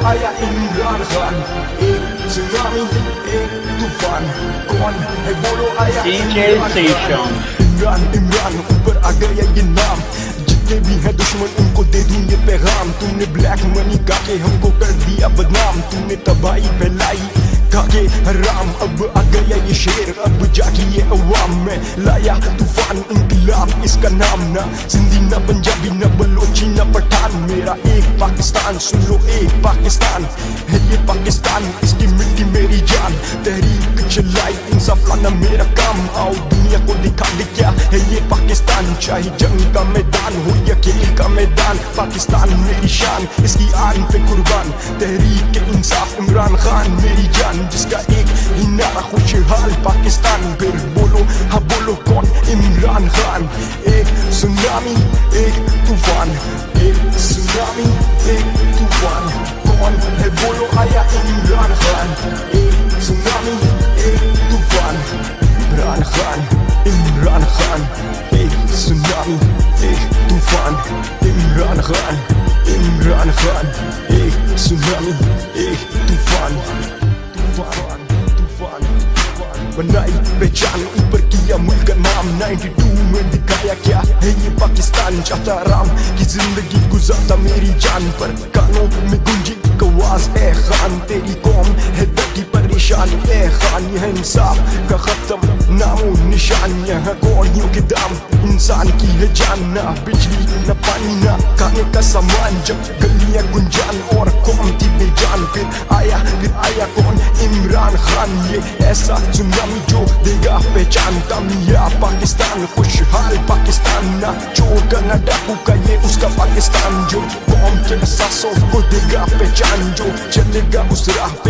आया इमरान खान, एक सुनामी एक तूफान, कौन है बोलो आया इमरान इमरान ऊपर आ गया ये नाम, जितने भी हैं दुश्मन उनको दे दूं ये पैगाम। तुमने ब्लैक मनी काके हमको कर दिया बदनाम, तुमने तबाही फैलाई काके हराम। अब आ गया ये शेर, अब जागी ये अवाम में लाया तूफान इंकलाब इसका नाम। ना सिंधी ना पंजाबी ना बलोची ना पठान, मेरा एक पाकिस्तान सुन लो एक पाकिस्तान है ये पाकिस्तान, इसकी मिट्टी मेरी जान। तहरीक चलाई इंसाफ लाना मेरा काम, आओ दुनिया को दिखा दे क्या है ये पाकिस्तान। चाहे जंग का मैदान हो या खेल का मैदान, पाकिस्तान मेरी शान इसकी आन पे कुर्बान। तहरीक के इंसाफ इमरान खान मेरी जान, जिसका एक ही नारा खुशहाल पाकिस्तान। फिर बोलो हाँ बोलो कौन इमरान खान, एक सुनामी एक तूफान, एक सुनामी एक तूफान, कौन है बोलो आया इमरान खान, एक सुनामी एक तूफान। इमरान खान इमरान खान, एक सुनामी एक तूफान। इमरान खान इमरान खान, एक सुनामी एक तूफान। तूफान तूफान तूफान बनाई पहचान, ऊपर किया मुल्क का नाम। 92 में दिखाया क्या है ये पाकिस्तान, चाहता राम की जिंदगी गुजारता मेरी जान पर। कानों में गुंजी आवाज ए खान, तेरी कौम है दर्दी परेशान ए खान। यह इंसाफ का खत्म नामो निशान, यहाँ कौड़ियों के दाम इंसान की है जान। ना बिजली ना पानी ना खाने का सामान, जब गलियां गुंजान और कौम थी बेजान। फिर आया कौन इमरान खान, ये ऐसा सुनामी जो देगा पहचान। कामयाब पाकिस्तान खुशहाल पाकिस्तान, ना चोर का ना डाकू का ये उसका पाकिस्तान। जो कौम के असासों को देगा पहचान, जो चलेगा उस राह पे